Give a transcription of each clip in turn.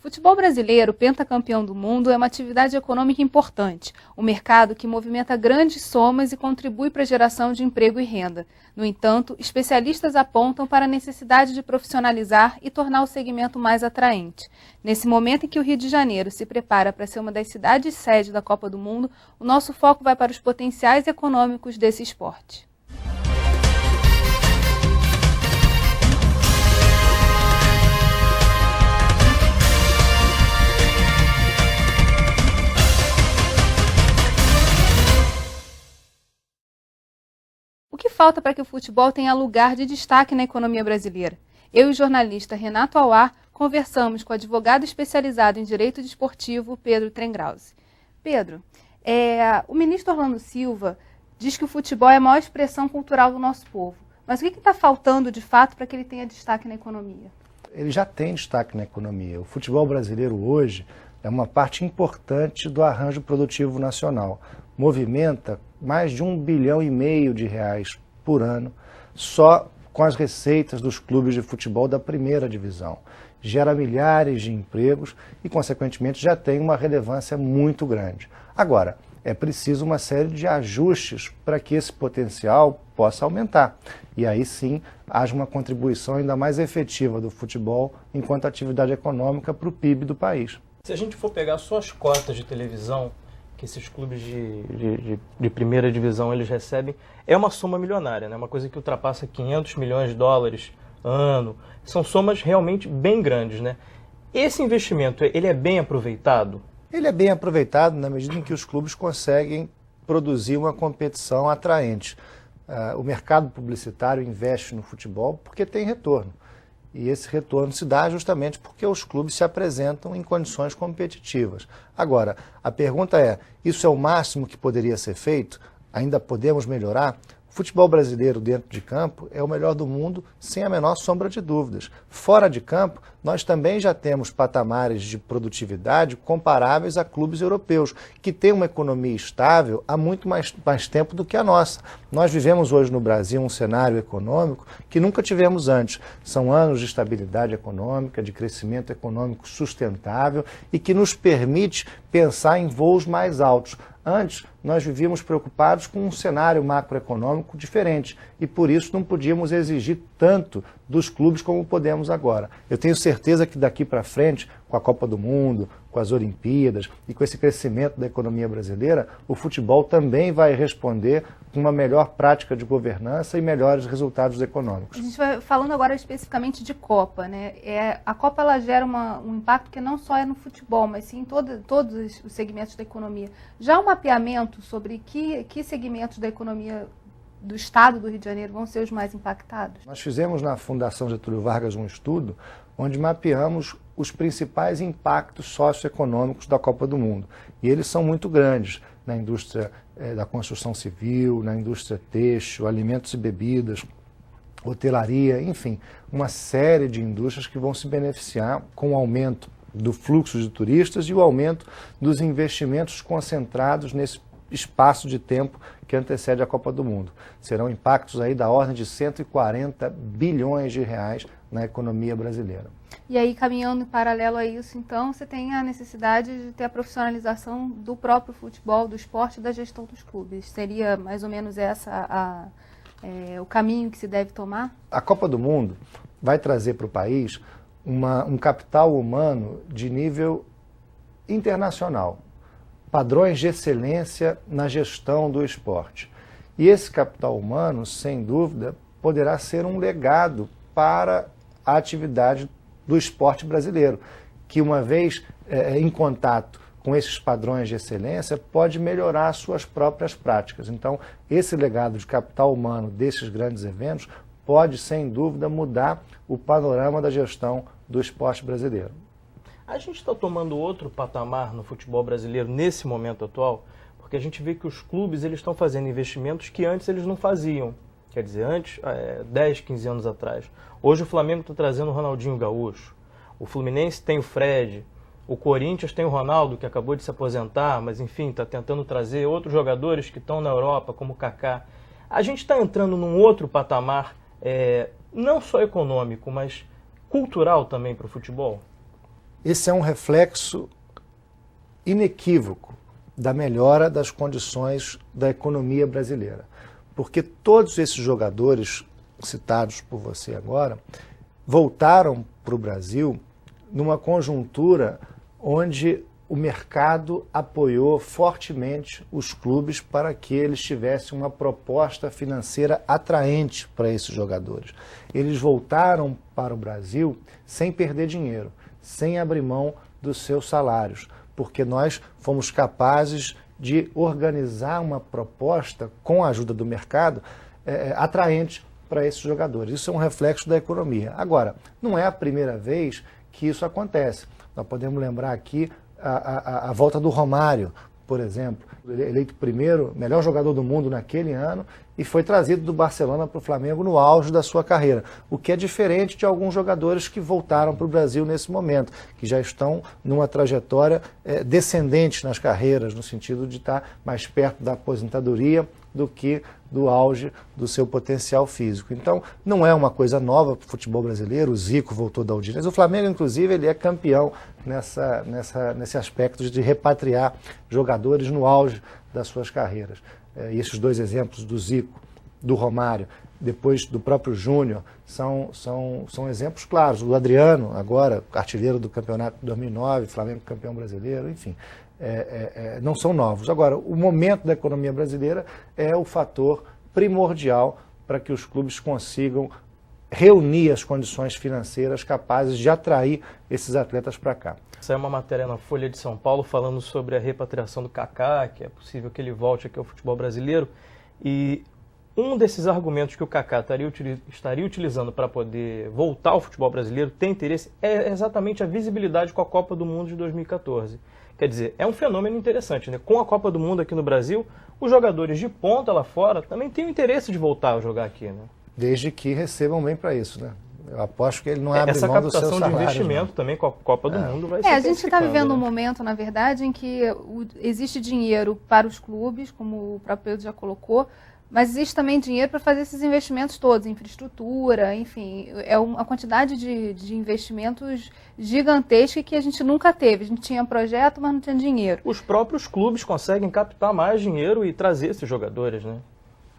Futebol brasileiro, pentacampeão do mundo, é uma atividade econômica importante, um mercado que movimenta grandes somas e contribui para a geração de emprego e renda. No entanto, especialistas apontam para a necessidade de profissionalizar e tornar o segmento mais atraente. Nesse momento em que o Rio de Janeiro se prepara para ser uma das cidades sede da Copa do Mundo, o nosso foco vai para os potenciais econômicos desse esporte. O que falta para que o futebol tenha lugar de destaque na economia brasileira? Eu e o jornalista Renato Auar conversamos com o advogado especializado em direito desportivo, Pedro Trengrause. Pedro, o ministro Orlando Silva diz que o futebol é a maior expressão cultural do nosso povo. Mas o que está faltando de fato para que ele tenha destaque na economia? Ele já tem destaque na economia. O futebol brasileiro hoje é uma parte importante do arranjo produtivo nacional. Movimenta mais de R$1,5 bilhão por ano, só com as receitas dos clubes de futebol da primeira divisão. Gera milhares de empregos e, consequentemente, já tem uma relevância muito grande. Agora, é preciso uma série de ajustes para que esse potencial possa aumentar. E aí sim, haja uma contribuição ainda mais efetiva do futebol enquanto atividade econômica para o PIB do país. Se a gente for pegar só as cotas de televisão que esses clubes de primeira divisão eles recebem, é uma soma milionária, né? Uma coisa que ultrapassa $500 milhões ano. São somas realmente bem grandes, né? Esse investimento, ele é bem aproveitado? Ele é bem aproveitado na medida em que os clubes conseguem produzir uma competição atraente. O mercado publicitário investe no futebol porque tem retorno. E esse retorno se dá justamente porque os clubes se apresentam em condições competitivas. Agora, a pergunta é, isso é o máximo que poderia ser feito? Ainda podemos melhorar? O futebol brasileiro dentro de campo é o melhor do mundo, sem a menor sombra de dúvidas. Fora de campo, nós também já temos patamares de produtividade comparáveis a clubes europeus, que têm uma economia estável há muito mais tempo do que a nossa. Nós vivemos hoje no Brasil um cenário econômico que nunca tivemos antes. São anos de estabilidade econômica, de crescimento econômico sustentável e que nos permite pensar em voos mais altos. Antes, nós vivíamos preocupados com um cenário macroeconômico diferente e, por isso, não podíamos exigir tanto dos clubes como podemos agora. Eu tenho certeza que daqui para frente, com a Copa do Mundo, com as Olimpíadas e com esse crescimento da economia brasileira, o futebol também vai responder com uma melhor prática de governança e melhores resultados econômicos. A gente vai falando agora especificamente de Copa, né? A Copa ela gera um impacto que não só é no futebol, mas sim em todos os segmentos da economia. Já há um mapeamento sobre que segmentos da economia do estado do Rio de Janeiro vão ser os mais impactados? Nós fizemos na Fundação Getúlio Vargas um estudo onde mapeamos os principais impactos socioeconômicos da Copa do Mundo. E eles são muito grandes na indústria da construção civil, na indústria têxtil, alimentos e bebidas, hotelaria, enfim, uma série de indústrias que vão se beneficiar com o aumento do fluxo de turistas e o aumento dos investimentos concentrados nesse espaço de tempo que antecede a Copa do Mundo. Serão impactos aí da ordem de R$140 bilhões na economia brasileira. E aí, caminhando em paralelo a isso, então, você tem a necessidade de ter a profissionalização do próprio futebol, do esporte e da gestão dos clubes. Seria mais ou menos o caminho que se deve tomar? A Copa do Mundo vai trazer para o país um capital humano de nível internacional. Padrões de excelência na gestão do esporte. E esse capital humano, sem dúvida, poderá ser um legado para a atividade do esporte brasileiro, que uma vez em contato com esses padrões de excelência, pode melhorar suas próprias práticas. Então, esse legado de capital humano desses grandes eventos pode, sem dúvida, mudar o panorama da gestão do esporte brasileiro. A gente está tomando outro patamar no futebol brasileiro nesse momento atual, porque a gente vê que os clubes eles estão fazendo investimentos que antes eles não faziam. Quer dizer, antes, 10, 15 anos atrás. Hoje o Flamengo está trazendo o Ronaldinho Gaúcho, o Fluminense tem o Fred, o Corinthians tem o Ronaldo, que acabou de se aposentar, mas enfim, está tentando trazer outros jogadores que estão na Europa, como o Kaká. A gente está entrando num outro patamar, não só econômico, mas cultural também para o futebol? esse é um reflexo inequívoco da melhora das condições da economia brasileira. Porque todos esses jogadores citados por você agora voltaram para o Brasil numa conjuntura onde o mercado apoiou fortemente os clubes para que eles tivessem uma proposta financeira atraente para esses jogadores. Eles voltaram para o Brasil sem perder dinheiro, sem abrir mão dos seus salários, porque nós fomos capazes de organizar uma proposta, com a ajuda do mercado, atraente para esses jogadores. Isso é um reflexo da economia. Agora, não é a primeira vez que isso acontece. Nós podemos lembrar aqui a volta do Romário, por exemplo, eleito primeiro melhor jogador do mundo naquele ano e foi trazido do Barcelona para o Flamengo no auge da sua carreira, o que é diferente de alguns jogadores que voltaram para o Brasil nesse momento, que já estão numa trajetória descendente nas carreiras, no sentido de estar mais perto da aposentadoria do que do auge do seu potencial físico. Então, não é uma coisa nova para o futebol brasileiro, o Zico voltou da Udinese. O Flamengo, inclusive, ele é campeão nesse aspecto de repatriar jogadores no auge das suas carreiras. E esses dois exemplos do Zico, do Romário, depois do próprio Júnior, são exemplos claros. O Adriano, agora, artilheiro do campeonato de 2009, Flamengo campeão brasileiro, enfim. Não são novos. Agora, o momento da economia brasileira é o fator primordial para que os clubes consigam reunir as condições financeiras capazes de atrair esses atletas para cá. Saiu uma matéria na Folha de São Paulo falando sobre a repatriação do Kaká, que é possível que ele volte aqui ao futebol brasileiro, e um desses argumentos que o Kaká estaria utilizando para poder voltar ao futebol brasileiro, ter interesse, é exatamente a visibilidade com a Copa do Mundo de 2014. Quer dizer, é um fenômeno interessante, né? Com a Copa do Mundo aqui no Brasil, os jogadores de ponta lá fora também têm o interesse de voltar a jogar aqui, né? Desde que recebam bem para isso, né? Eu aposto que ele não abre mão do seu salário. Essa captação de investimento também com a Copa do Mundo vai ser a gente está vivendo um momento, na verdade, em que existe dinheiro para os clubes, como o próprio Pedro já colocou, mas existe também dinheiro para fazer esses investimentos todos, infraestrutura, enfim, é uma quantidade de investimentos gigantesca que a gente nunca teve. A gente tinha projeto, mas não tinha dinheiro. Os próprios clubes conseguem captar mais dinheiro e trazer esses jogadores, né?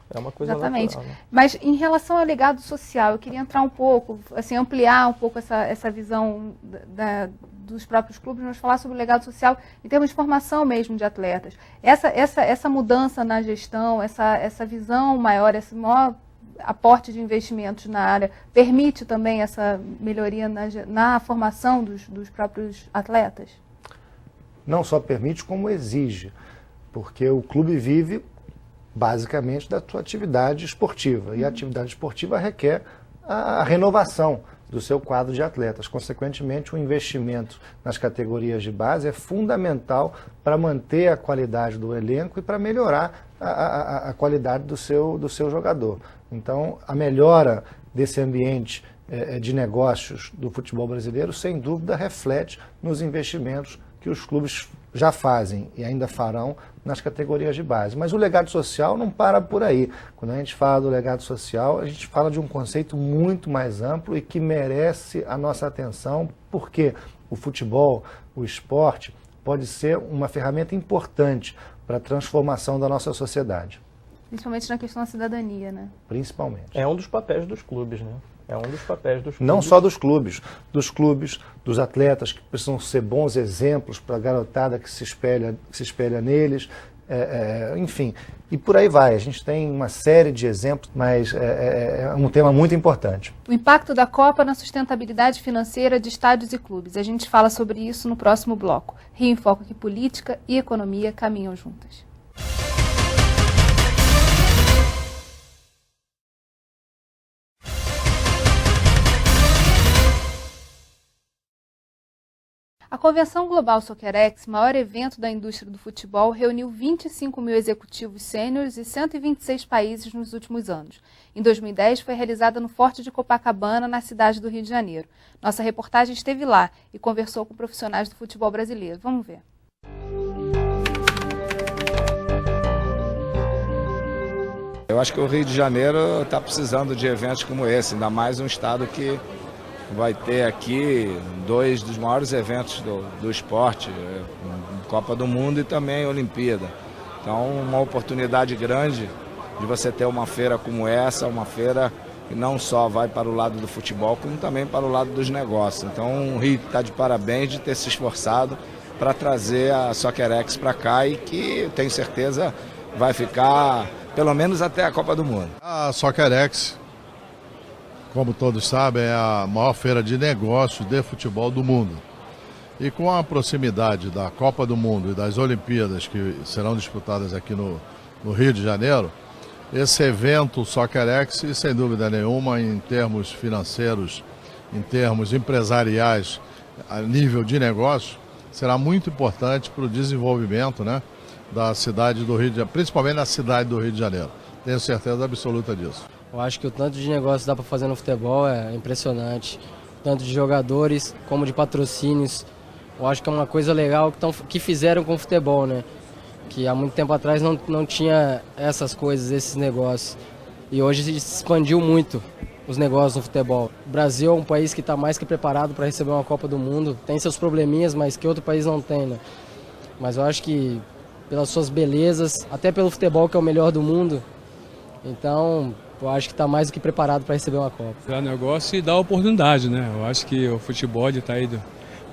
É uma coisa Exatamente. natural, né? Mas em relação ao legado social, eu queria entrar um pouco, assim, ampliar um pouco essa visão dos próprios clubes, mas falar sobre o legado social em termos de formação mesmo de atletas. Essa mudança na gestão, essa visão maior, esse maior aporte de investimentos na área, permite também essa melhoria na formação dos próprios atletas? Não só permite, como exige, porque o clube vive basicamente da sua atividade esportiva, e a atividade esportiva requer a renovação do seu quadro de atletas. Consequentemente, o investimento nas categorias de base é fundamental para manter a qualidade do elenco e para melhorar a qualidade do seu jogador. Então, a melhora desse ambiente de negócios do futebol brasileiro, sem dúvida, reflete nos investimentos que os clubes já fazem e ainda farão nas categorias de base. Mas o legado social não para por aí. Quando a gente fala do legado social, a gente fala de um conceito muito mais amplo e que merece a nossa atenção, porque o futebol, o esporte, pode ser uma ferramenta importante para a transformação da nossa sociedade. Principalmente na questão da cidadania, né? Principalmente. É um dos papéis dos clubes, né? É um dos papéis dos clubes. Não só dos clubes, dos atletas que precisam ser bons exemplos para a garotada que se espelha neles, enfim. E por aí vai. A gente tem uma série de exemplos, mas é um tema muito importante. O impacto da Copa na sustentabilidade financeira de estádios e clubes. A gente fala sobre isso no próximo bloco. Rio em Foco, que política e economia caminham juntas. A Convenção Global Soccerex, maior evento da indústria do futebol, reuniu 25 mil executivos sêniores e 126 países nos últimos anos. Em 2010, foi realizada no Forte de Copacabana, na cidade do Rio de Janeiro. Nossa reportagem esteve lá e conversou com profissionais do futebol brasileiro. Vamos ver. Eu acho que o Rio de Janeiro está precisando de eventos como esse, ainda mais um estado que vai ter aqui 2 dos maiores eventos do esporte, Copa do Mundo e também Olimpíada. Então, uma oportunidade grande de você ter uma feira como essa, uma feira que não só vai para o lado do futebol, como também para o lado dos negócios. Então, o Rio está de parabéns de ter se esforçado para trazer a SoccerX para cá e que, tenho certeza, vai ficar pelo menos até a Copa do Mundo. A SoccerX, como todos sabem, é a maior feira de negócios de futebol do mundo. E com a proximidade da Copa do Mundo e das Olimpíadas, que serão disputadas aqui no Rio de Janeiro, esse evento SoccerX, sem dúvida nenhuma, em termos financeiros, em termos empresariais, a nível de negócio, será muito importante para o desenvolvimento, né, da cidade do Rio de Janeiro, principalmente na cidade do Rio de Janeiro. Tenho certeza absoluta disso. Eu acho que o tanto de negócio que dá para fazer no futebol é impressionante. Tanto de jogadores como de patrocínios. Eu acho que é uma coisa legal que fizeram com o futebol, né? Que há muito tempo atrás não tinha essas coisas, esses negócios. E hoje se expandiu muito os negócios no futebol. O Brasil é um país que está mais que preparado para receber uma Copa do Mundo. Tem seus probleminhas, mas que outro país não tem, né? Mas eu acho que pelas suas belezas, até pelo futebol que é o melhor do mundo, então eu acho que está mais do que preparado para receber uma Copa. Dá negócio e dá oportunidade, né? Eu acho que o futebol está aí,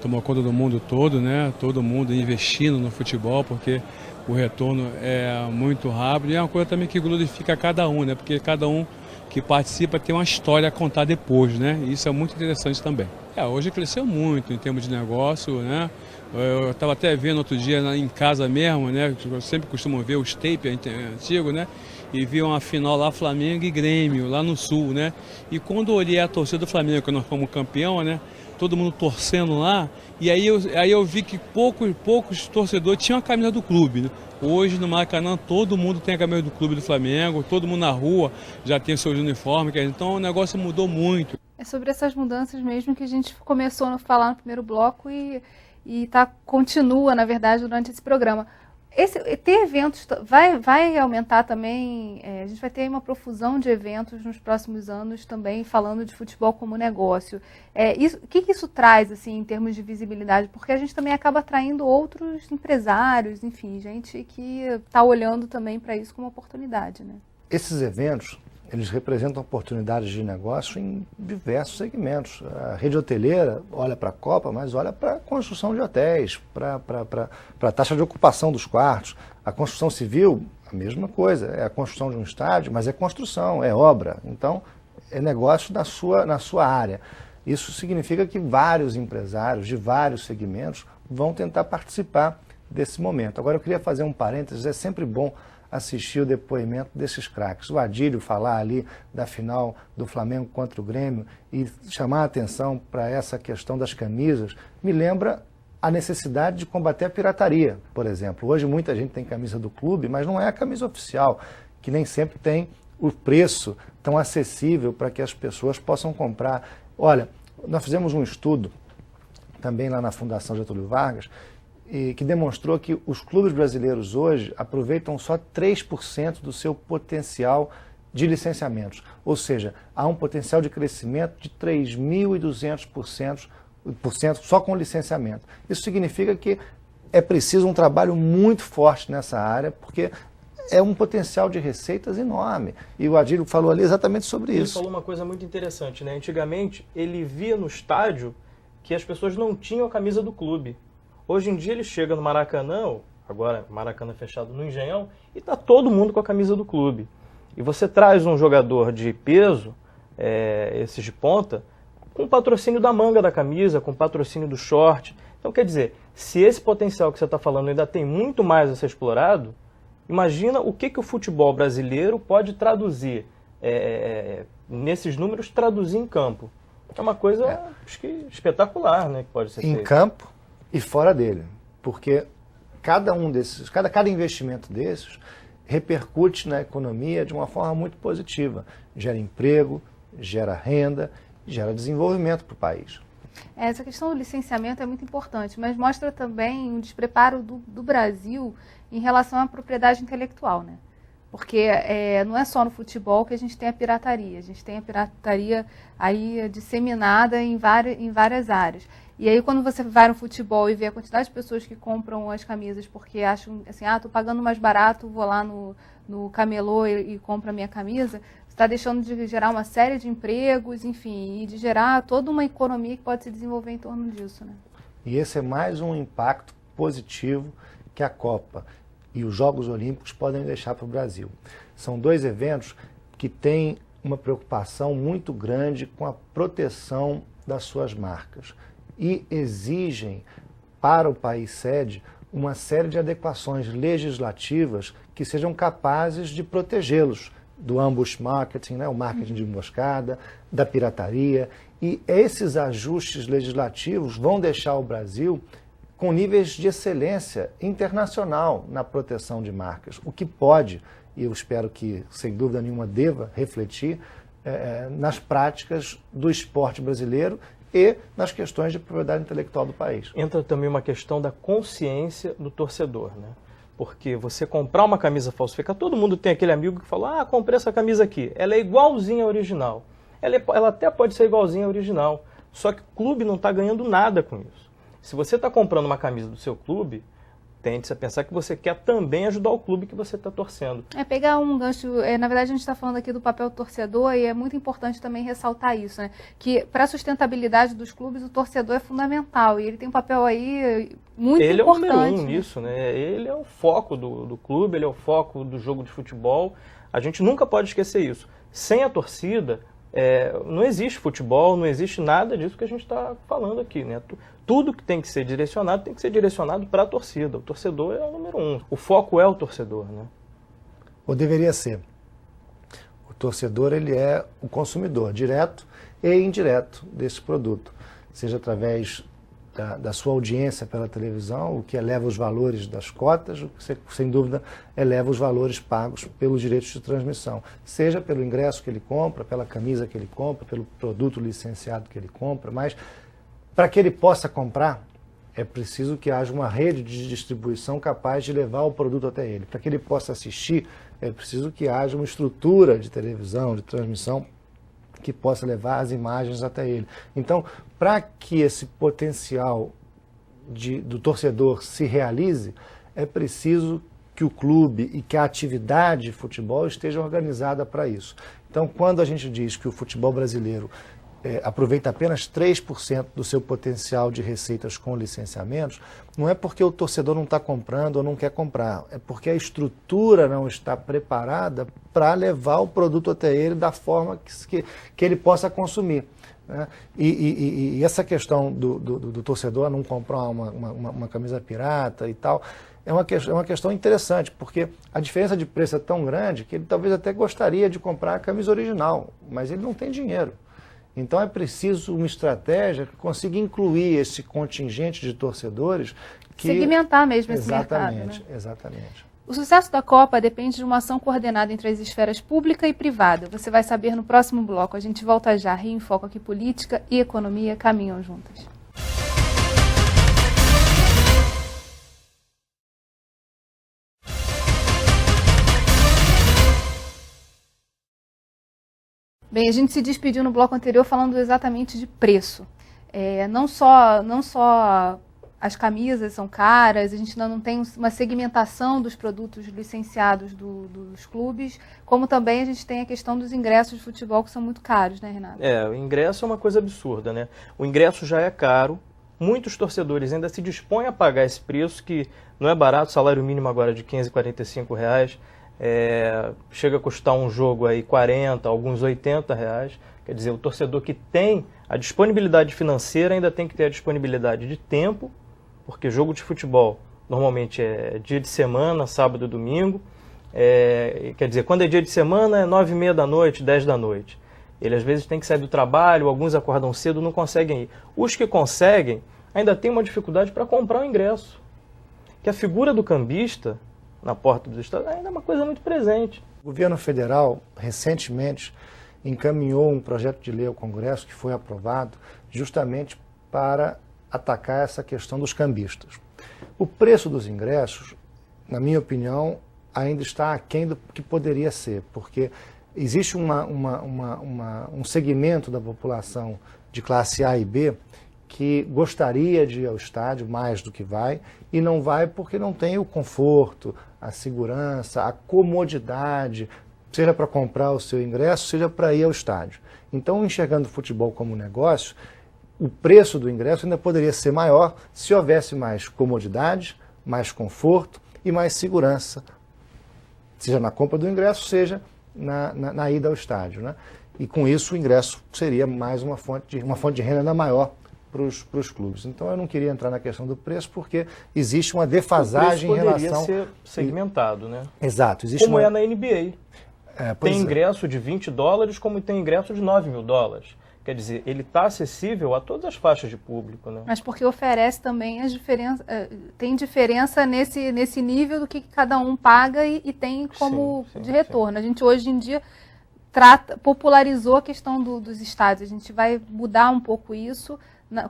tomou conta do mundo todo, né? Todo mundo investindo no futebol, porque o retorno é muito rápido e é uma coisa também que glorifica cada um, né? Porque cada um que participa tem uma história a contar depois, né? E isso é muito interessante também. Hoje cresceu muito em termos de negócio, né? Eu estava até vendo outro dia em casa mesmo, né? Eu sempre costumo ver os tapes antigos, né? E vi uma final lá, Flamengo e Grêmio, lá no Sul, né? E quando eu olhei a torcida do Flamengo, que nós fomos campeão, né? Todo mundo torcendo lá, e aí eu vi que poucos torcedores tinham a camisa do clube, né? Hoje no Maracanã todo mundo tem a camisa do clube do Flamengo, todo mundo na rua já tem seus uniformes, então o negócio mudou muito. É sobre essas mudanças mesmo que a gente começou a falar no primeiro bloco e continua, na verdade, durante esse programa. Ter eventos vai aumentar também, a gente vai ter uma profusão de eventos nos próximos anos também falando de futebol como negócio. O que isso traz assim, em termos de visibilidade? Porque a gente também acaba atraindo outros empresários, enfim, gente que está olhando também para isso como oportunidade, né? Esses eventos, eles representam oportunidades de negócio em diversos segmentos. A rede hoteleira olha para a Copa, mas olha para a construção de hotéis, para a taxa de ocupação dos quartos. A construção civil, a mesma coisa. É a construção de um estádio, mas é construção, é obra. Então, é negócio na sua área. Isso significa que vários empresários de vários segmentos vão tentar participar desse momento. Agora, eu queria fazer um parênteses, é sempre bom assistir o depoimento desses craques. O Adílio falar ali da final do Flamengo contra o Grêmio e chamar a atenção para essa questão das camisas, me lembra a necessidade de combater a pirataria, por exemplo. Hoje muita gente tem camisa do clube, mas não é a camisa oficial, que nem sempre tem o preço tão acessível para que as pessoas possam comprar. Olha, nós fizemos um estudo também lá na Fundação Getúlio Vargas, que demonstrou que os clubes brasileiros hoje aproveitam só 3% do seu potencial de licenciamentos. Ou seja, há um potencial de crescimento de 3.200% só com licenciamento. Isso significa que é preciso um trabalho muito forte nessa área, porque é um potencial de receitas enorme. E o Adílio falou ali exatamente sobre isso. Ele falou uma coisa muito interessante, né? Antigamente, ele via no estádio que as pessoas não tinham a camisa do clube. Hoje em dia ele chega no Maracanã, agora Maracanã fechado no Engenhão, e está todo mundo com a camisa do clube. E você traz um jogador de peso, esses de ponta, com patrocínio da manga da camisa, com patrocínio do short. Então quer dizer, se esse potencial que você está falando ainda tem muito mais a ser explorado, imagina o que o futebol brasileiro pode traduzir, nesses números, traduzir em campo. É uma coisa acho que espetacular, né, que pode ser feito. Em campo e fora dele, porque cada investimento desses repercute na economia de uma forma muito positiva. Gera emprego, gera renda, gera desenvolvimento para o país. Essa questão do licenciamento é muito importante, mas mostra também o despreparo do Brasil em relação à propriedade intelectual, né? porque não é só no futebol que a gente tem a pirataria aí disseminada em várias áreas. E aí quando você vai no futebol e vê a quantidade de pessoas que compram as camisas porque acham assim, tô pagando mais barato, vou lá no camelô e compro a minha camisa, você está deixando de gerar uma série de empregos, enfim, e de gerar toda uma economia que pode se desenvolver em torno disso, né? E esse é mais um impacto positivo que a Copa e os Jogos Olímpicos podem deixar para o Brasil. São dois eventos que têm uma preocupação muito grande com a proteção das suas marcas e exigem para o país sede uma série de adequações legislativas que sejam capazes de protegê-los do ambush marketing, né, o marketing de emboscada, da pirataria, e esses ajustes legislativos vão deixar o Brasil com níveis de excelência internacional na proteção de marcas, o que pode, e eu espero que, sem dúvida nenhuma, deva refletir nas práticas do esporte brasileiro e nas questões de propriedade intelectual do país. Entra também uma questão da consciência do torcedor, né? Porque você comprar uma camisa falsificada, todo mundo tem aquele amigo que fala, comprei essa camisa aqui, ela é igualzinha à original. Ela até pode ser igualzinha à original, só que o clube não está ganhando nada com isso. Se você está comprando uma camisa do seu clube, tende-se a pensar que você quer também ajudar o clube que você está torcendo. Pegar um gancho, na verdade a gente está falando aqui do papel do torcedor e é muito importante também ressaltar isso, né? Que para a sustentabilidade dos clubes o torcedor é fundamental e ele tem um papel aí muito importante. Ele é o número um nisso, né? Ele é o foco do clube, ele é o foco do jogo de futebol. A gente nunca pode esquecer isso. Sem a torcida, não existe futebol, não existe nada disso que a gente está falando aqui, né? Tudo que tem que ser direcionado para a torcida. O torcedor é o número um. O foco é o torcedor, né? Ou deveria ser. O torcedor, ele é o consumidor, direto e indireto desse produto. Seja através da sua audiência pela televisão, o que eleva os valores das cotas, o que, sem dúvida, eleva os valores pagos pelos direitos de transmissão. Seja pelo ingresso que ele compra, pela camisa que ele compra, pelo produto licenciado que ele compra, mas para que ele possa comprar, é preciso que haja uma rede de distribuição capaz de levar o produto até ele. Para que ele possa assistir, é preciso que haja uma estrutura de televisão, de transmissão, que possa levar as imagens até ele. Então, para que esse potencial do torcedor se realize, é preciso que o clube e que a atividade de futebol esteja organizada para isso. Então, quando a gente diz que o futebol brasileiro aproveita apenas 3% do seu potencial de receitas com licenciamentos, não é porque o torcedor não está comprando ou não quer comprar, é porque a estrutura não está preparada para levar o produto até ele da forma que ele possa consumir, né? E essa questão do torcedor não comprar uma camisa pirata e tal, é uma questão interessante, porque a diferença de preço é tão grande que ele talvez até gostaria de comprar a camisa original, mas ele não tem dinheiro. Então é preciso uma estratégia que consiga incluir esse contingente de torcedores que... segmentar mesmo esse mercado, né? Exatamente. O sucesso da Copa depende de uma ação coordenada entre as esferas pública e privada. Você vai saber no próximo bloco. A gente volta já. Rio em Foco aqui, política e economia caminham juntas. Bem, a gente se despediu no bloco anterior falando exatamente de preço. Não só as camisas são caras, a gente ainda não tem uma segmentação dos produtos licenciados dos clubes, como também a gente tem a questão dos ingressos de futebol que são muito caros, né, Renato? O ingresso é uma coisa absurda, né? O ingresso já é caro, muitos torcedores ainda se dispõem a pagar esse preço, que não é barato, o salário mínimo agora é de R$15,45, chega a custar um jogo aí 40, alguns R$80. Quer dizer, o torcedor que tem a disponibilidade financeira ainda tem que ter a disponibilidade de tempo, porque jogo de futebol normalmente é dia de semana, sábado e domingo. Quer dizer, quando é dia de semana é 9h30 da noite, 10 da noite. Ele às vezes tem que sair do trabalho, alguns acordam cedo, não conseguem ir. Os que conseguem ainda têm uma dificuldade para comprar o ingresso. Que a figura do cambista na porta dos estados ainda é uma coisa muito presente. O governo federal, recentemente, encaminhou um projeto de lei ao Congresso que foi aprovado justamente para atacar essa questão dos cambistas. O preço dos ingressos, na minha opinião, ainda está aquém do que poderia ser, porque existe um segmento da população de classe A e B que gostaria de ir ao estádio mais do que vai e não vai porque não tem o conforto, a segurança, a comodidade, seja para comprar o seu ingresso, seja para ir ao estádio. Então, enxergando o futebol como negócio, o preço do ingresso ainda poderia ser maior se houvesse mais comodidade, mais conforto e mais segurança, seja na compra do ingresso, seja na ida ao estádio, né? E com isso o ingresso seria mais uma fonte de renda ainda maior para os clubes. Então eu não queria entrar na questão do preço porque existe uma defasagem em relação... O preço poderia ser segmentado, né? Exato. Existe como é na NBA. Tem é. ingresso de $20 como tem ingresso de $9.000. Quer dizer, ele está acessível a todas as faixas de público, né? Mas porque oferece também as diferenças, tem diferença nesse nível do que cada um paga e tem como de retorno. A gente hoje em dia popularizou a questão dos estádios. A gente vai mudar um pouco isso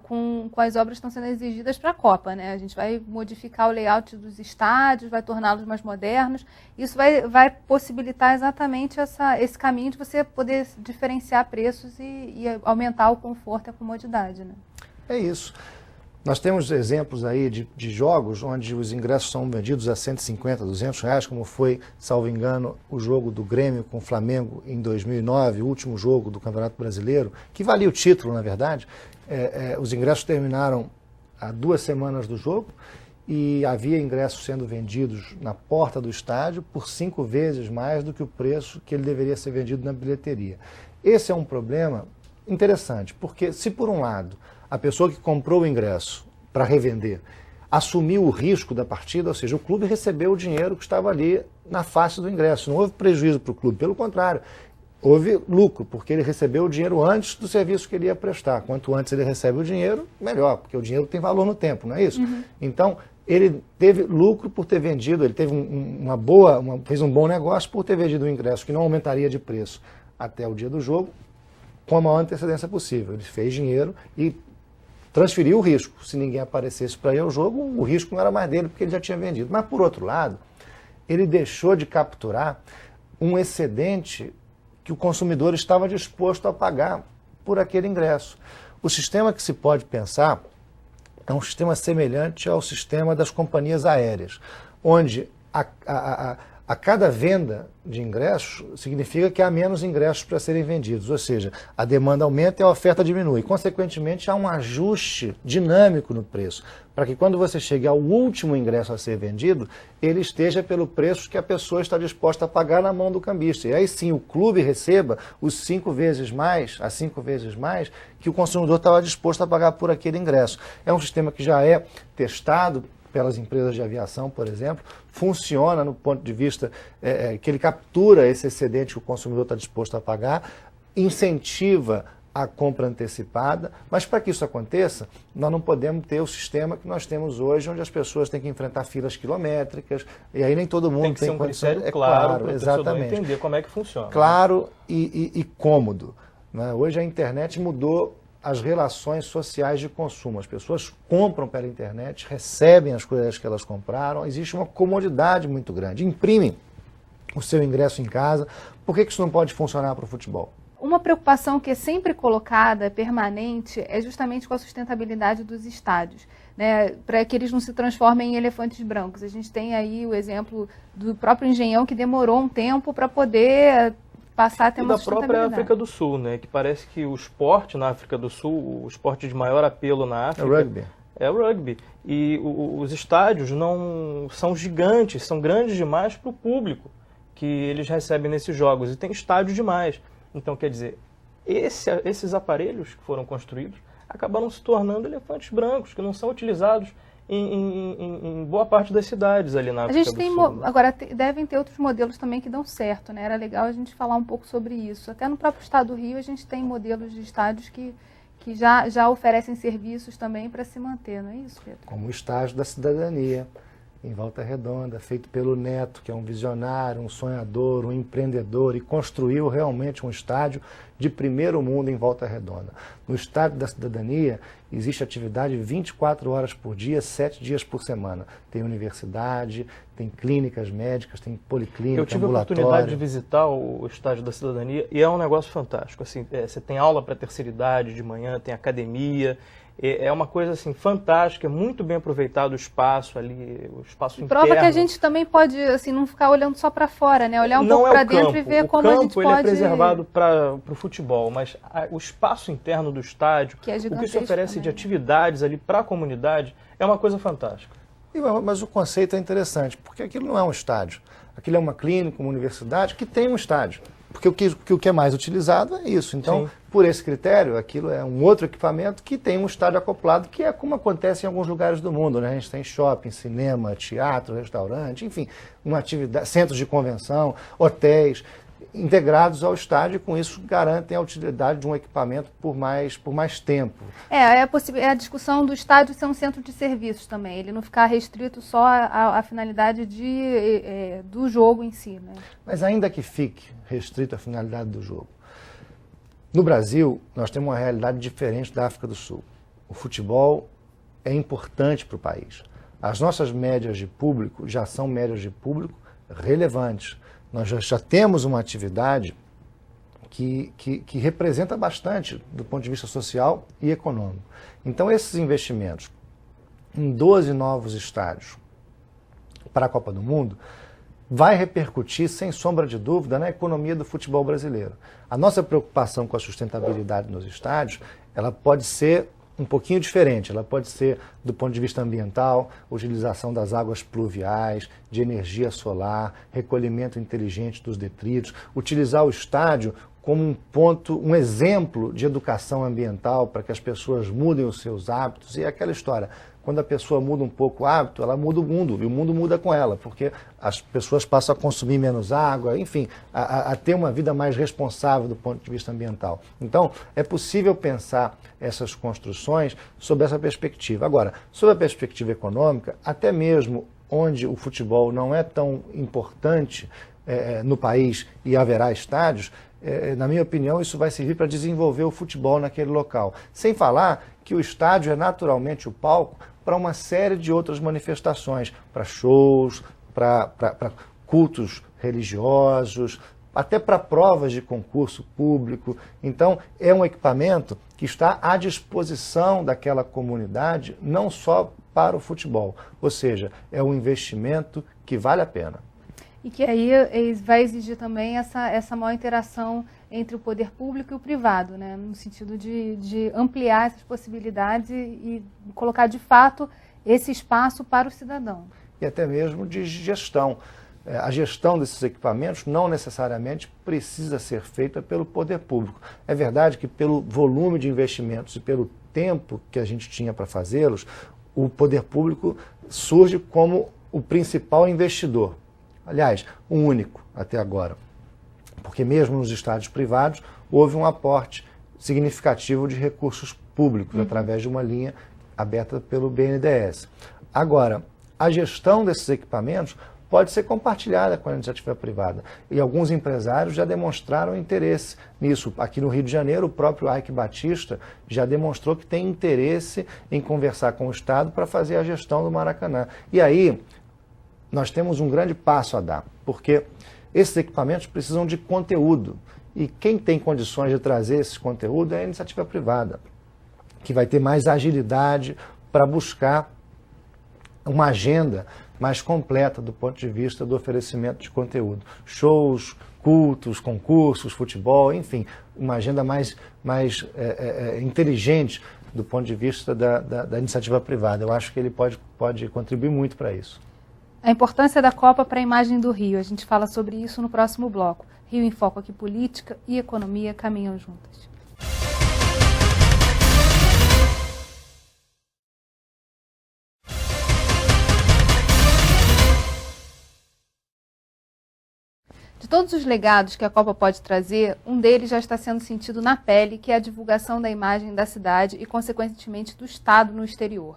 com as obras que estão sendo exigidas para a Copa, né? A gente vai modificar o layout dos estádios, vai torná-los mais modernos. Isso vai possibilitar exatamente esse caminho de você poder diferenciar preços e aumentar o conforto e a comodidade, né? É isso. Nós temos exemplos aí de jogos onde os ingressos são vendidos a R$150, R$200, como foi, salvo engano, o jogo do Grêmio com o Flamengo em 2009, o último jogo do Campeonato Brasileiro, que valia o título, na verdade. Os ingressos terminaram há 2 semanas do jogo e havia ingressos sendo vendidos na porta do estádio por 5 vezes mais do que o preço que ele deveria ser vendido na bilheteria. Esse é um problema interessante, porque se por um lado a pessoa que comprou o ingresso para revender assumiu o risco da partida, ou seja, o clube recebeu o dinheiro que estava ali na face do ingresso, não houve prejuízo para o clube, pelo contrário, houve lucro, porque ele recebeu o dinheiro antes do serviço que ele ia prestar. Quanto antes ele recebe o dinheiro, melhor, porque o dinheiro tem valor no tempo, não é isso? Uhum. Então, ele teve lucro por ter vendido, ele teve fez um bom negócio por ter vendido um ingresso que não aumentaria de preço até o dia do jogo, com a maior antecedência possível. Ele fez dinheiro e transferiu o risco. Se ninguém aparecesse para ir ao jogo, o risco não era mais dele, porque ele já tinha vendido. Mas, por outro lado, ele deixou de capturar um excedente que o consumidor estava disposto a pagar por aquele ingresso. O sistema que se pode pensar é um sistema semelhante ao sistema das companhias aéreas, onde a cada venda de ingressos significa que há menos ingressos para serem vendidos, ou seja, a demanda aumenta e a oferta diminui. Consequentemente, há um ajuste dinâmico no preço, para que quando você chegue ao último ingresso a ser vendido, ele esteja pelo preço que a pessoa está disposta a pagar na mão do cambista. E aí sim, o clube receba as 5 vezes mais que o consumidor estava disposto a pagar por aquele ingresso. É um sistema que já é testado pelas empresas de aviação, por exemplo, funciona no ponto de vista que ele captura esse excedente que o consumidor está disposto a pagar, incentiva a compra antecipada, mas para que isso aconteça, nós não podemos ter o sistema que nós temos hoje, onde as pessoas têm que enfrentar filas quilométricas, e aí nem todo mundo tem condição. Tem que ser um critério claro para o torcedor entender como é que funciona. Claro e cômodo, né? Hoje a internet mudou as relações sociais de consumo. As pessoas compram pela internet, recebem as coisas que elas compraram, existe uma comodidade muito grande. Imprimem o seu ingresso em casa. Por que isso não pode funcionar para o futebol? Uma preocupação que é sempre colocada, permanente, é justamente com a sustentabilidade dos estádios, né? Para que eles não se transformem em elefantes brancos. A gente tem aí o exemplo do próprio Engenhão, que demorou um tempo para poder passar a ter uma sustentabilidade. Da própria África do Sul, né? Que parece que o esporte na África do Sul, o esporte de maior apelo na África... É o rugby. E os estádios não são gigantes, são grandes demais para o público que eles recebem nesses jogos. E tem estádio demais. Então, quer dizer, esses aparelhos que foram construídos acabaram se tornando elefantes brancos, que não são utilizados em boa parte das cidades ali na África do Sul. Agora, devem ter outros modelos também que dão certo, né? Era legal a gente falar um pouco sobre isso. Até no próprio estado do Rio, a gente tem modelos de estádios que já oferecem serviços também para se manter, não é isso, Pedro? Como o estádio da cidadania, em Volta Redonda, feito pelo Neto, que é um visionário, um sonhador, um empreendedor, e construiu realmente um estádio de primeiro mundo em Volta Redonda. No Estádio da Cidadania existe atividade 24 horas por dia, 7 dias por semana. Tem universidade, tem clínicas médicas, tem policlínica, Eu tive a ambulatório. oportunidade de visitar o Estádio da Cidadania e é um negócio fantástico. Assim, você tem aula para terceira idade de manhã, tem academia. É uma coisa assim fantástica, muito bem aproveitado o espaço ali, o espaço interno. Prova que a gente também pode assim não ficar olhando só para fora, né? Olhar um pouco para dentro e ver como a gente pode. O campo é preservado para o futebol, mas o espaço interno do estádio, que é o que se oferece também, de atividades ali para a comunidade é uma coisa fantástica. Mas o conceito é interessante, porque aquilo não é um estádio. Aquilo é uma clínica, uma universidade que tem um estádio. Porque o que é mais utilizado é isso. Então, Sim. Por esse critério, aquilo é um outro equipamento que tem um estádio acoplado, que é como acontece em alguns lugares do mundo, né? A gente tem shopping, cinema, teatro, restaurante, enfim, uma atividade, centros de convenção, hotéis, integrados ao estádio, e com isso garantem a utilidade de um equipamento por mais tempo. É a discussão do estádio ser um centro de serviços também, ele não ficar restrito só à finalidade do jogo em si, né? Mas ainda que fique restrito à finalidade do jogo, no Brasil nós temos uma realidade diferente da África do Sul. O futebol é importante para o país. As nossas médias de público já são médias de público relevantes. Nós já temos uma atividade que representa bastante do ponto de vista social e econômico. Então, esses investimentos em 12 novos estádios para a Copa do Mundo vai repercutir, sem sombra de dúvida, na economia do futebol brasileiro. A nossa preocupação com a sustentabilidade nos estádios, ela pode ser um pouquinho diferente. Ela pode ser do ponto de vista ambiental, utilização das águas pluviais, de energia solar, recolhimento inteligente dos detritos, utilizar o estádio como um exemplo de educação ambiental para que as pessoas mudem os seus hábitos. E é aquela história, quando a pessoa muda um pouco o hábito, ela muda o mundo, e o mundo muda com ela, porque as pessoas passam a consumir menos água, enfim, a ter uma vida mais responsável do ponto de vista ambiental. Então, é possível pensar essas construções sob essa perspectiva. Agora, sob a perspectiva econômica, até mesmo onde o futebol não é tão importante no país e haverá estádios, na minha opinião, isso vai servir para desenvolver o futebol naquele local. Sem falar que o estádio é naturalmente o palco para uma série de outras manifestações, para shows, para cultos religiosos, até para provas de concurso público. Então, é um equipamento que está à disposição daquela comunidade, não só para o futebol. Ou seja, é um investimento que vale a pena. E que aí vai exigir também essa maior interação entre o poder público e o privado, né? No sentido de ampliar essas possibilidades e colocar de fato esse espaço para o cidadão. E até mesmo de gestão. A gestão desses equipamentos não necessariamente precisa ser feita pelo poder público. É verdade que pelo volume de investimentos e pelo tempo que a gente tinha para fazê-los, o poder público surge como o principal investidor. Aliás, o único até agora, porque mesmo nos estádios privados houve um aporte significativo de recursos públicos através de uma linha aberta pelo BNDES. Agora, a gestão desses equipamentos pode ser compartilhada com a iniciativa privada e alguns empresários já demonstraram interesse nisso. Aqui no Rio de Janeiro, o próprio Ike Batista já demonstrou que tem interesse em conversar com o Estado para fazer a gestão do Maracanã. E aí, nós temos um grande passo a dar, porque esses equipamentos precisam de conteúdo. E quem tem condições de trazer esse conteúdo é a iniciativa privada, que vai ter mais agilidade para buscar uma agenda mais completa do ponto de vista do oferecimento de conteúdo. Shows, cultos, concursos, futebol, enfim, uma agenda mais inteligente do ponto de vista da iniciativa privada. Eu acho que ele pode contribuir muito para isso. A importância da Copa para a imagem do Rio. A gente fala sobre isso no próximo bloco. Rio em Foco, aqui política e economia caminham juntas. De todos os legados que a Copa pode trazer, um deles já está sendo sentido na pele, que é a divulgação da imagem da cidade e, consequentemente, do Estado no exterior.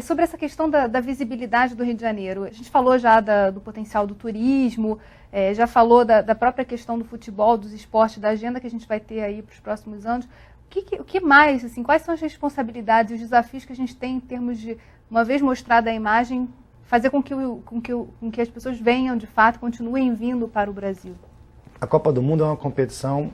sobre essa questão da visibilidade do Rio de Janeiro. A gente falou já do potencial do turismo, já falou da própria questão do futebol, dos esportes, da agenda que a gente vai ter aí para os próximos anos. O que mais, assim, quais são as responsabilidades e os desafios que a gente tem em termos de, uma vez mostrada a imagem, fazer com que as pessoas venham, de fato, continuem vindo para o Brasil? A Copa do Mundo é uma competição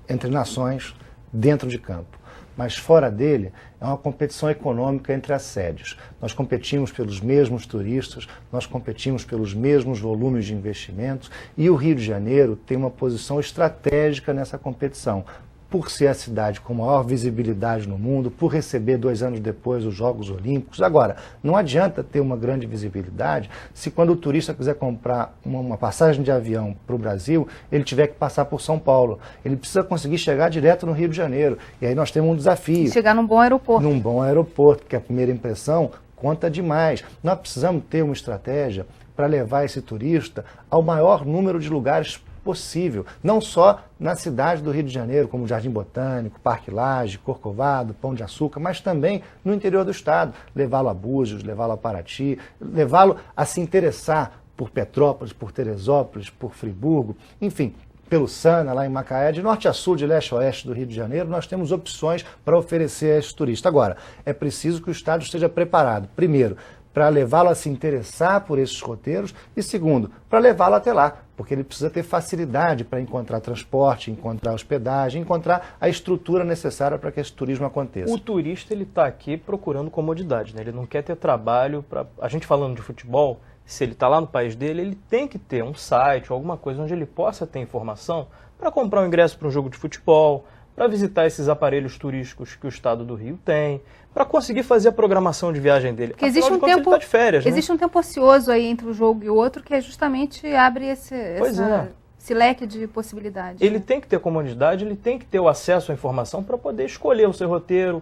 entre nações dentro de campo, mas fora dele é uma competição econômica entre as sedes. Nós competimos pelos mesmos turistas, nós competimos pelos mesmos volumes de investimentos e o Rio de Janeiro tem uma posição estratégica nessa competição, por ser a cidade com maior visibilidade no mundo, por receber 2 anos depois os Jogos Olímpicos. Agora, não adianta ter uma grande visibilidade se quando o turista quiser comprar uma passagem de avião para o Brasil, ele tiver que passar por São Paulo. Ele precisa conseguir chegar direto no Rio de Janeiro. E aí nós temos um desafio. Chegar num bom aeroporto. Num bom aeroporto, porque a primeira impressão conta demais. Nós precisamos ter uma estratégia para levar esse turista ao maior número de lugares possível, não só na cidade do Rio de Janeiro, como Jardim Botânico, Parque Lage, Corcovado, Pão de Açúcar, mas também no interior do estado, levá-lo a Búzios, levá-lo a Paraty, levá-lo a se interessar por Petrópolis, por Teresópolis, por Friburgo, enfim, pelo Sana, lá em Macaé, de norte a sul, de leste a oeste do Rio de Janeiro, nós temos opções para oferecer a esse turista. Agora, é preciso que o estado esteja preparado, primeiro, para levá-lo a se interessar por esses roteiros e, segundo, para levá-lo até lá, porque ele precisa ter facilidade para encontrar transporte, encontrar hospedagem, encontrar a estrutura necessária para que esse turismo aconteça. O turista ele está aqui procurando comodidade, né? Ele não quer ter trabalho para... A gente falando de futebol, se ele está lá no país dele, ele tem que ter um site ou alguma coisa onde ele possa ter informação para comprar um ingresso para um jogo de futebol, para visitar esses aparelhos turísticos que o estado do Rio tem, para conseguir fazer a programação de viagem dele. Porque existe ele tá de férias, existe um tempo ocioso aí entre um jogo e o outro que justamente abre esse leque de possibilidades. Ele tem que ter comodidade, ele tem que ter o acesso à informação para poder escolher o seu roteiro,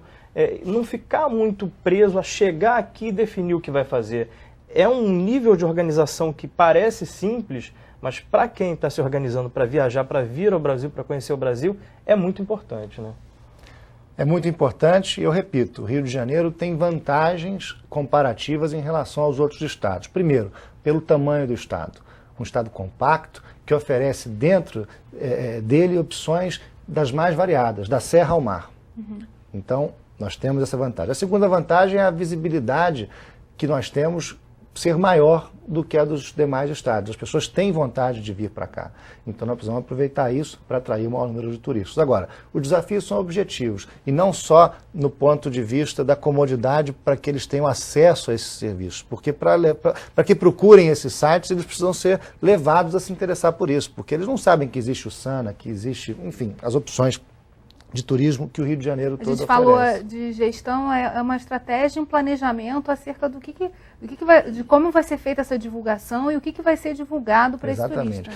não ficar muito preso a chegar aqui e definir o que vai fazer. É um nível de organização que parece simples, mas para quem está se organizando para viajar, para vir ao Brasil, para conhecer o Brasil, é muito importante, né? É muito importante e eu repito, o Rio de Janeiro tem vantagens comparativas em relação aos outros estados. Primeiro, pelo tamanho do estado. Um estado compacto que oferece dentro dele opções das mais variadas, da serra ao mar. Então, nós temos essa vantagem. A segunda vantagem é a visibilidade que nós temos ser maior do que a dos demais estados. As pessoas têm vontade de vir para cá. Então nós precisamos aproveitar isso para atrair o maior número de turistas. Agora, os desafios são objetivos e não só no ponto de vista da comodidade para que eles tenham acesso a esses serviços. Porque para que procurem esses sites, eles precisam ser levados a se interessar por isso, porque eles não sabem que existe o Sana, que existe, enfim, as opções de turismo que o Rio de Janeiro todo oferece. A gente falou de gestão, é uma estratégia, um planejamento acerca de como vai ser feita essa divulgação e o que vai ser divulgado para esse turista.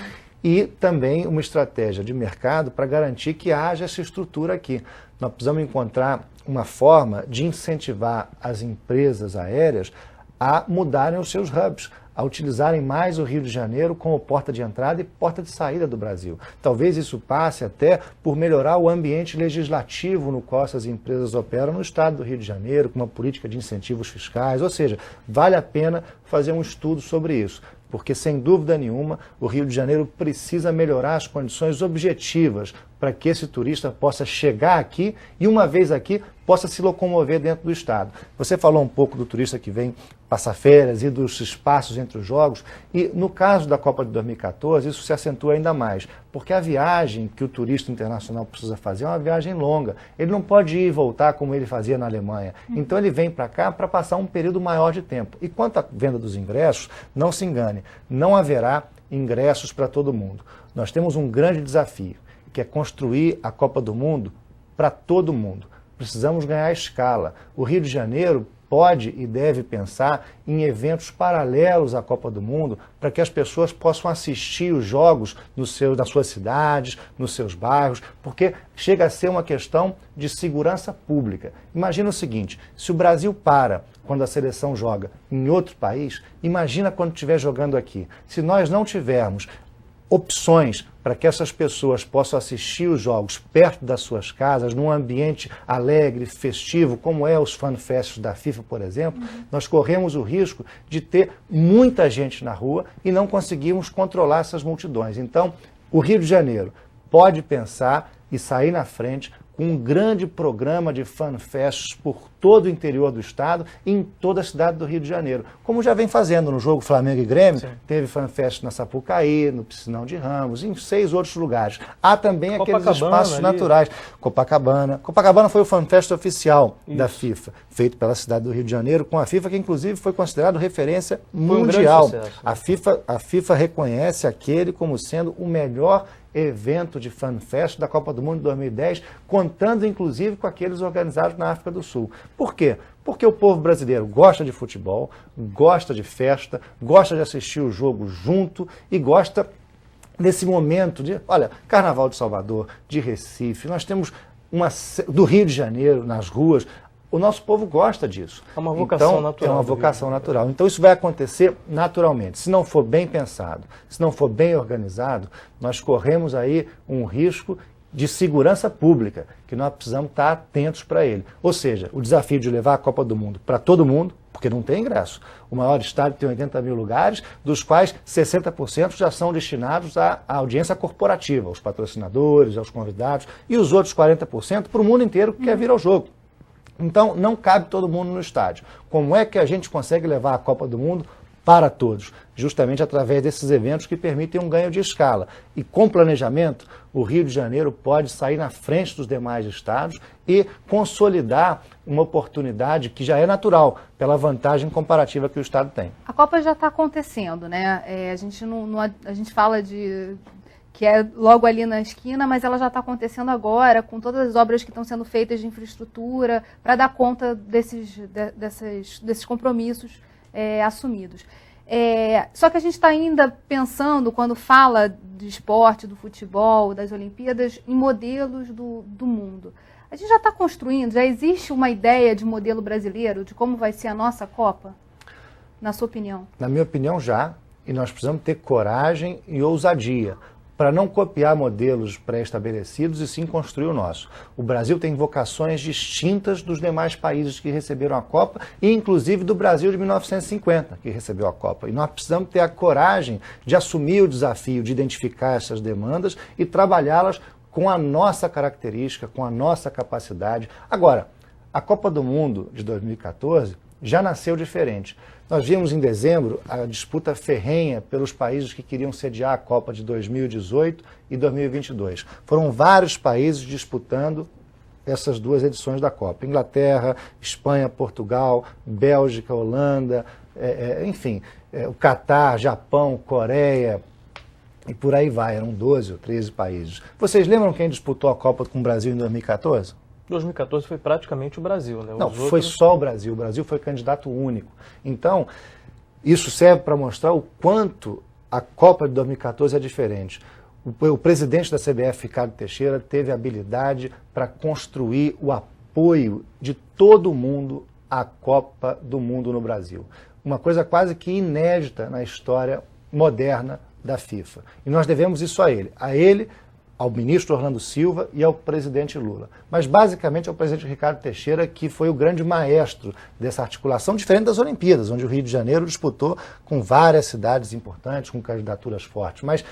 E também uma estratégia de mercado para garantir que haja essa estrutura aqui. Nós precisamos encontrar uma forma de incentivar as empresas aéreas a mudarem os seus hubs, a utilizarem mais o Rio de Janeiro como porta de entrada e porta de saída do Brasil. Talvez isso passe até por melhorar o ambiente legislativo no qual essas empresas operam no estado do Rio de Janeiro, com uma política de incentivos fiscais, ou seja, vale a pena fazer um estudo sobre isso. Porque, sem dúvida nenhuma, o Rio de Janeiro precisa melhorar as condições objetivas para que esse turista possa chegar aqui e, uma vez aqui, possa se locomover dentro do estado. Você falou um pouco do turista que vem passar férias e dos espaços entre os jogos, e no caso da Copa de 2014, isso se acentua ainda mais, porque a viagem que o turista internacional precisa fazer é uma viagem longa. Ele não pode ir e voltar como ele fazia na Alemanha. Então ele vem para cá para passar um período maior de tempo. E quanto à venda dos ingressos, não se engane, não haverá ingressos para todo mundo. Nós temos um grande desafio, que é construir a Copa do Mundo para todo mundo. Precisamos ganhar escala. O Rio de Janeiro pode e deve pensar em eventos paralelos à Copa do Mundo para que as pessoas possam assistir os jogos nas suas cidades, nos seus bairros, porque chega a ser uma questão de segurança pública. Imagina o seguinte, se o Brasil para quando a seleção joga em outro país, imagina quando estiver jogando aqui. Se nós não tivermos opções para que essas pessoas possam assistir os jogos perto das suas casas, num ambiente alegre, festivo, como é os FanFests da FIFA, por exemplo, nós corremos o risco de ter muita gente na rua e não conseguirmos controlar essas multidões. Então, o Rio de Janeiro pode pensar e sair na frente com um grande programa de FanFests por todo o interior do estado e em toda a cidade do Rio de Janeiro. Como já vem fazendo no jogo Flamengo e Grêmio, sim, teve FanFest na Sapucaí, no Piscinão de Ramos, em 6 outros lugares. Há também aqueles espaços naturais. Copacabana. Copacabana foi o FanFest oficial da FIFA, feito pela cidade do Rio de Janeiro, com a FIFA, que inclusive foi considerado referência mundial. A FIFA reconhece aquele como sendo o melhor evento de FanFest da Copa do Mundo de 2010, contando inclusive com aqueles organizados na África do Sul. Por quê? Porque o povo brasileiro gosta de futebol, gosta de festa, gosta de assistir o jogo junto e gosta desse momento de, olha, Carnaval de Salvador, de Recife, nós temos do Rio de Janeiro nas ruas. O nosso povo gosta disso. É uma vocação natural. É uma vocação natural. Então isso vai acontecer naturalmente. Se não for bem pensado, se não for bem organizado, nós corremos aí um risco de segurança pública, que nós precisamos estar atentos para ele. Ou seja, o desafio de levar a Copa do Mundo para todo mundo, porque não tem ingresso. O maior estádio tem 80 mil lugares, dos quais 60% já são destinados à audiência corporativa, aos patrocinadores, aos convidados, e os outros 40% para o mundo inteiro que quer vir ao jogo. Então, não cabe todo mundo no estádio. Como é que a gente consegue levar a Copa do Mundo para todos? Justamente através desses eventos que permitem um ganho de escala. E com planejamento, o Rio de Janeiro pode sair na frente dos demais estados e consolidar uma oportunidade que já é natural, pela vantagem comparativa que o estado tem. A Copa já está acontecendo, né? A gente fala de que é logo ali na esquina, mas ela já está acontecendo agora, com todas as obras que estão sendo feitas de infraestrutura, para dar conta desses compromissos assumidos. Só que a gente está ainda pensando, quando fala de esporte, do futebol, das Olimpíadas, em modelos do mundo. A gente já está construindo, já existe uma ideia de modelo brasileiro, de como vai ser a nossa Copa, na sua opinião? Na minha opinião, já. E nós precisamos ter coragem e ousadia para não copiar modelos pré-estabelecidos e sim construir o nosso. O Brasil tem vocações distintas dos demais países que receberam a Copa e inclusive do Brasil de 1950, que recebeu a Copa. E nós precisamos ter a coragem de assumir o desafio de identificar essas demandas e trabalhá-las com a nossa característica, com a nossa capacidade. Agora, a Copa do Mundo de 2014 já nasceu diferente. Nós vimos em dezembro a disputa ferrenha pelos países que queriam sediar a Copa de 2018 e 2022. Foram vários países disputando essas duas edições da Copa. Inglaterra, Espanha, Portugal, Bélgica, Holanda, enfim, o Catar, Japão, Coreia, e por aí vai, eram 12 ou 13 países. Vocês lembram quem disputou a Copa com o Brasil em 2014? 2014 foi praticamente o Brasil, né? Não, foi só o Brasil. O Brasil foi candidato único. Então, isso serve para mostrar o quanto a Copa de 2014 é diferente. O presidente da CBF, Ricardo Teixeira, teve habilidade para construir o apoio de todo mundo à Copa do Mundo no Brasil. Uma coisa quase que inédita na história moderna da FIFA. E nós devemos isso a ele, ao ministro Orlando Silva e ao presidente Lula. Mas basicamente ao presidente Ricardo Teixeira, que foi o grande maestro dessa articulação, diferente das Olimpíadas, onde o Rio de Janeiro disputou com várias cidades importantes, com candidaturas fortes. Mas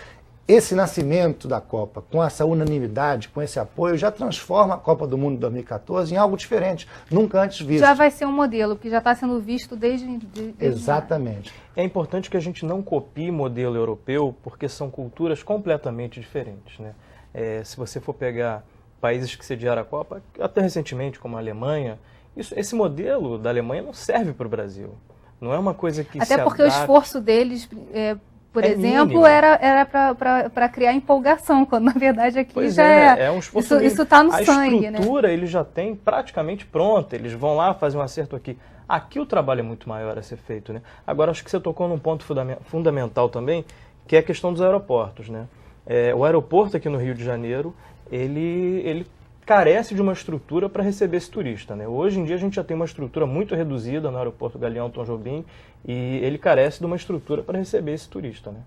esse nascimento da Copa, com essa unanimidade, com esse apoio, já transforma a Copa do Mundo de 2014 em algo diferente, nunca antes visto. Já vai ser um modelo, que já está sendo visto desde Exatamente. É importante que a gente não copie modelo europeu, porque são culturas completamente diferentes, né? Se você for pegar países que sediaram a Copa, até recentemente, como a Alemanha, esse modelo da Alemanha não serve para o Brasil. Não é uma coisa que até porque o esforço deles, por exemplo, mínimo. era para criar empolgação, quando na verdade aqui já é um esforço isso está no sangue. A estrutura eles já têm praticamente pronta, eles vão lá fazer um acerto aqui. Aqui o trabalho é muito maior a ser feito, né? Agora, acho que você tocou num ponto fundamental também, que é a questão dos aeroportos, né? O aeroporto aqui no Rio de Janeiro, ele carece de uma estrutura para receber esse turista, né? Hoje em dia a gente já tem uma estrutura muito reduzida no aeroporto Galeão Tom Jobim e ele carece de uma estrutura para receber esse turista, né?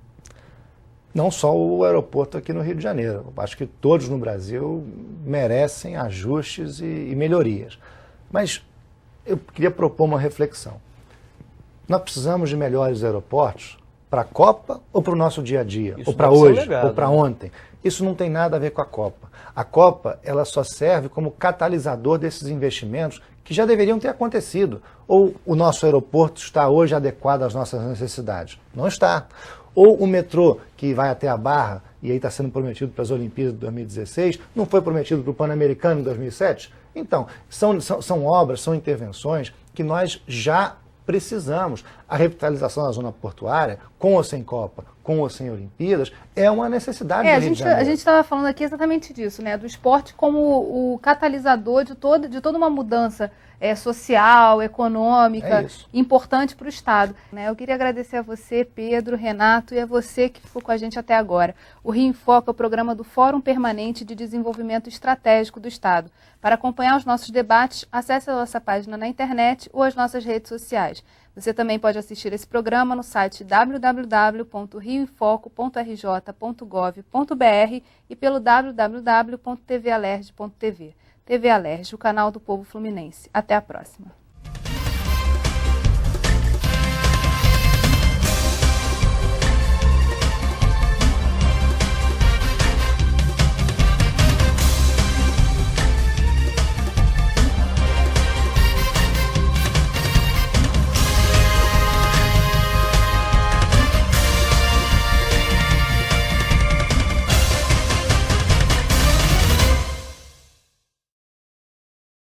Não só o aeroporto aqui no Rio de Janeiro. Eu acho que todos no Brasil merecem ajustes e melhorias. Mas eu queria propor uma reflexão. Nós precisamos de melhores aeroportos para a Copa ou para o nosso dia a dia? Isso ou para deve ser um hoje? legado, Ou para né? ontem? Isso não tem nada a ver com a Copa. A Copa, ela só serve como catalisador desses investimentos que já deveriam ter acontecido. Ou o nosso aeroporto está hoje adequado às nossas necessidades? Não está. Ou o metrô, que vai até a Barra, e aí está sendo prometido para as Olimpíadas de 2016, não foi prometido para o Pan-Americano em 2007? Então, são obras, são intervenções que nós já precisamos. A revitalização da zona portuária, com ou sem Copa, com ou sem Olimpíadas, é uma necessidade do Rio de Janeiro. A gente estava falando aqui exatamente disso, né? Do esporte como o catalisador de toda uma mudança social, econômica, importante para o Estado. Né? Eu queria agradecer a você, Pedro, Renato, e a você que ficou com a gente até agora. O Rio em Foco é o programa do Fórum Permanente de Desenvolvimento Estratégico do Estado. Para acompanhar os nossos debates, acesse a nossa página na internet ou as nossas redes sociais. Você também pode assistir esse programa no site www.rioemfoco.rj.gov.br e pelo www.tvalerj.tv. TV Alerj, o canal do povo fluminense. Até a próxima.